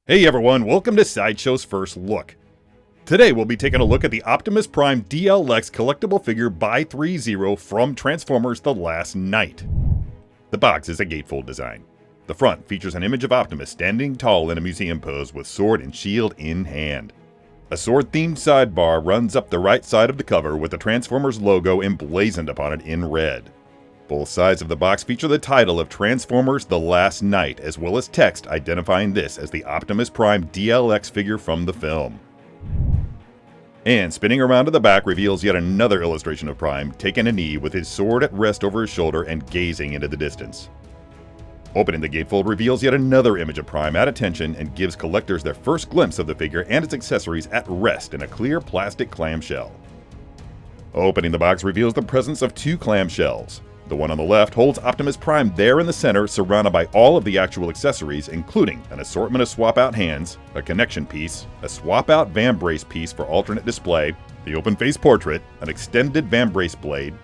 Hey everyone, welcome to Sideshow's First Look. Today we'll be taking a look at the Optimus Prime DLX Collectible Figure by Threezero from Transformers The Last Knight. The box is a gatefold design. The front features an image of Optimus standing tall in a museum pose with sword and shield in hand. A sword-themed sidebar runs up the right side of the cover with the Transformers logo emblazoned upon it in red. Both sides of the box feature the title of Transformers The Last Knight, as well as text identifying this as the Optimus Prime DLX figure from the film. And spinning around to the back reveals yet another illustration of Prime taking a knee with his sword at rest over his shoulder and gazing into the distance. Opening the gatefold reveals yet another image of Prime at attention and gives collectors their first glimpse of the figure and its accessories at rest in a clear plastic clamshell. Opening the box reveals the presence of two clamshells. The one on the left holds Optimus Prime there in the center, surrounded by all of the actual accessories, including an assortment of swap-out hands, a connection piece, a swap-out vambrace piece for alternate display, the open-face portrait, an extended vambrace blade,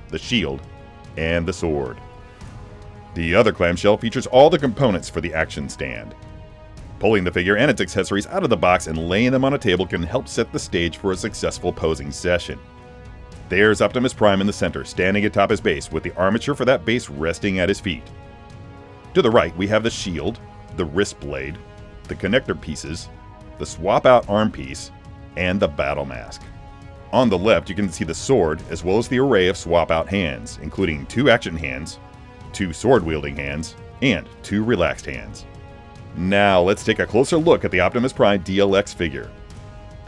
the shield, and the sword. The other clamshell features all the components for the action stand. Pulling the figure and its accessories out of the box and laying them on a table can help set the stage for a successful posing session. There's Optimus Prime in the center, standing atop his base, with the armature for that base resting at his feet. To the right, we have the shield, the wrist blade, the connector pieces, the swap-out arm piece, and the battle mask. On the left, you can see the sword, as well as the array of swap-out hands, including two action hands, two sword-wielding hands, and two relaxed hands. Now, let's take a closer look at the Optimus Prime DLX figure.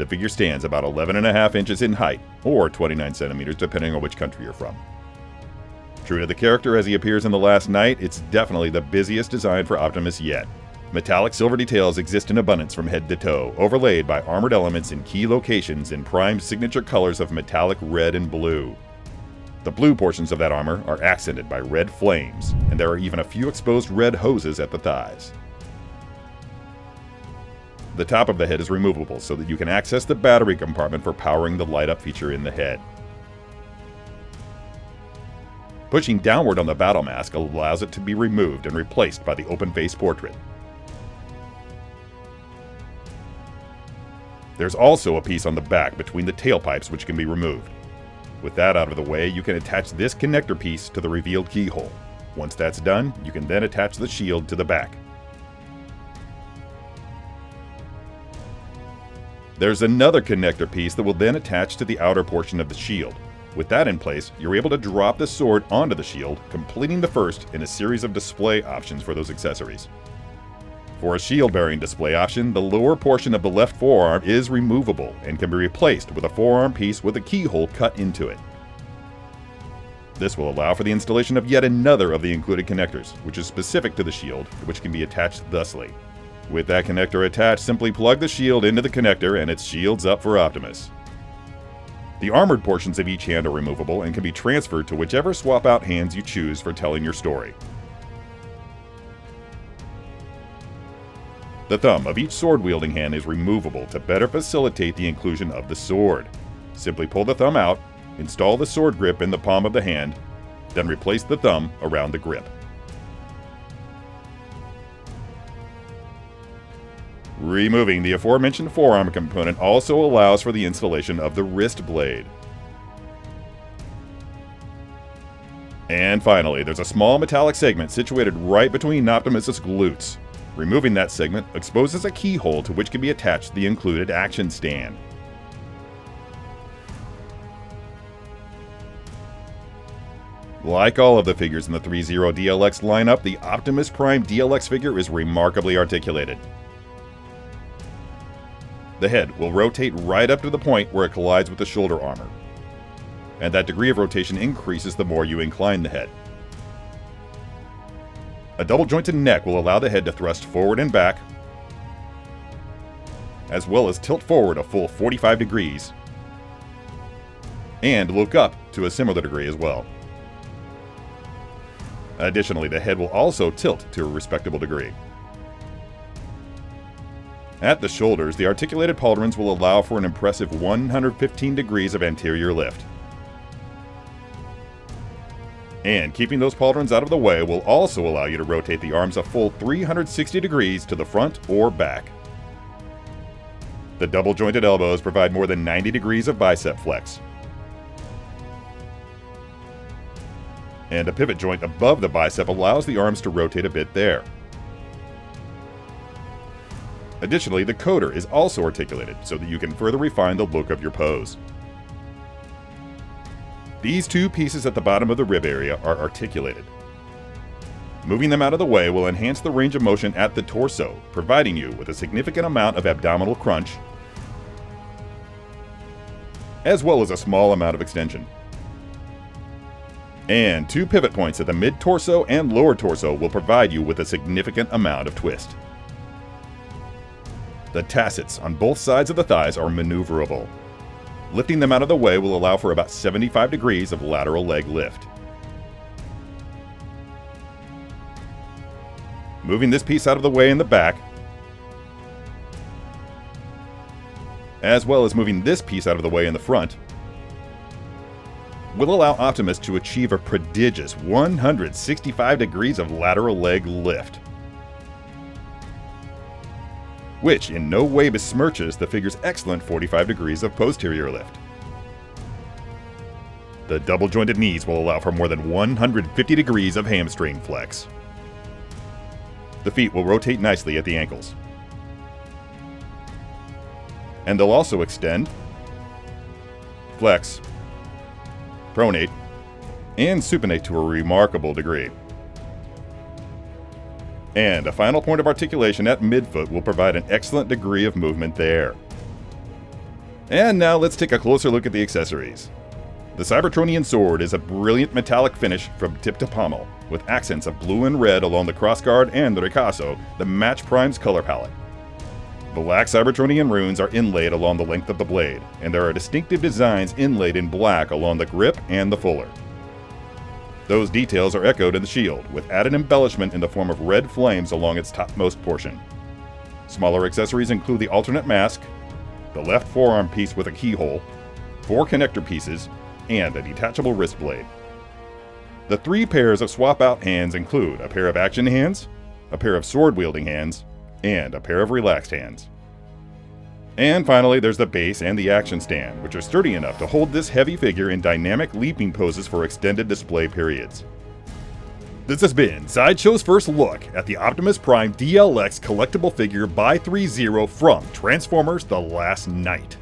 The figure stands about 11.5 inches in height, or 29 centimeters depending on which country you're from. True to the character as he appears in The Last Knight, it's definitely the busiest design for Optimus yet. Metallic silver details exist in abundance from head to toe, overlaid by armored elements in key locations in Prime's signature colors of metallic red and blue. The blue portions of that armor are accented by red flames, and there are even a few exposed red hoses at the thighs. The top of the head is removable so that you can access the battery compartment for powering the light-up feature in the head. Pushing downward on the battle mask allows it to be removed and replaced by the open-face portrait. There's also a piece on the back between the tailpipes which can be removed. With that out of the way, you can attach this connector piece to the revealed keyhole. Once that's done, you can then attach the shield to the back. There's another connector piece that will then attach to the outer portion of the shield. With that in place, you're able to drop the sword onto the shield, completing the first in a series of display options for those accessories. For a shield-bearing display option, the lower portion of the left forearm is removable and can be replaced with a forearm piece with a keyhole cut into it. This will allow for the installation of yet another of the included connectors, which is specific to the shield, which can be attached thusly. With that connector attached, simply plug the shield into the connector and it shields up for Optimus. The armored portions of each hand are removable and can be transferred to whichever swap-out hands you choose for telling your story. The thumb of each sword-wielding hand is removable to better facilitate the inclusion of the sword. Simply pull the thumb out, install the sword grip in the palm of the hand, then replace the thumb around the grip. Removing the aforementioned forearm component also allows for the installation of the wrist blade. And finally, there's a small metallic segment situated right between Optimus's glutes. Removing that segment exposes a keyhole to which can be attached the included action stand. Like all of the figures in the Threezero DLX lineup, the Optimus Prime DLX figure is remarkably articulated. The head will rotate right up to the point where it collides with the shoulder armor, and that degree of rotation increases the more you incline the head. A double-jointed neck will allow the head to thrust forward and back, as well as tilt forward a full 45 degrees, and look up to a similar degree as well. Additionally, the head will also tilt to a respectable degree. At the shoulders, the articulated pauldrons will allow for an impressive 115 degrees of anterior lift. And keeping those pauldrons out of the way will also allow you to rotate the arms a full 360 degrees to the front or back. The double jointed elbows provide more than 90 degrees of bicep flex. And a pivot joint above the bicep allows the arms to rotate a bit there. Additionally, the coder is also articulated so that you can further refine the look of your pose. These two pieces at the bottom of the rib area are articulated. Moving them out of the way will enhance the range of motion at the torso, providing you with a significant amount of abdominal crunch, as well as a small amount of extension. And two pivot points at the mid-torso and lower torso will provide you with a significant amount of twist. The tassets on both sides of the thighs are maneuverable. Lifting them out of the way will allow for about 75 degrees of lateral leg lift. Moving this piece out of the way in the back, as well as moving this piece out of the way in the front, will allow Optimus to achieve a prodigious 165 degrees of lateral leg lift, which in no way besmirches the figure's excellent 45 degrees of posterior lift. The double jointed knees will allow for more than 150 degrees of hamstring flex. The feet will rotate nicely at the ankles. And they'll also extend, flex, pronate, and supinate to a remarkable degree. And a final point of articulation at midfoot will provide an excellent degree of movement there. And now let's take a closer look at the accessories. The Cybertronian Sword is a brilliant metallic finish from tip to pommel, with accents of blue and red along the crossguard and the ricasso that match Prime's color palette. Black Cybertronian runes are inlaid along the length of the blade, and there are distinctive designs inlaid in black along the grip and the fuller. Those details are echoed in the shield, with added embellishment in the form of red flames along its topmost portion. Smaller accessories include the alternate mask, the left forearm piece with a keyhole, 4 connector pieces, and a detachable wrist blade. The 3 pairs of swap-out hands include a pair of action hands, a pair of sword-wielding hands, and a pair of relaxed hands. And finally, there's the base and the action stand, which are sturdy enough to hold this heavy figure in dynamic leaping poses for extended display periods. This has been Sideshow's first look at the Optimus Prime DLX Collectible Figure by Threezero from Transformers The Last Night.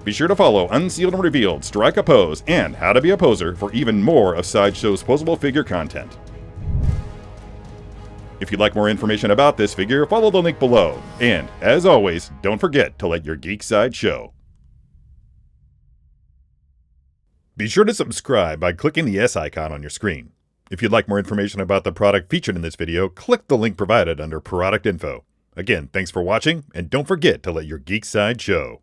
Be sure to follow Unsealed and Revealed, Strike a Pose, and How to Be a Poser for even more of Sideshow's posable figure content. If you'd like more information about this figure, follow the link below. And, as always, don't forget to let your geek side show. Be sure to subscribe by clicking the S icon on your screen. If you'd like more information about the product featured in this video, click the link provided under Product Info. Again, thanks for watching, and don't forget to let your geek side show.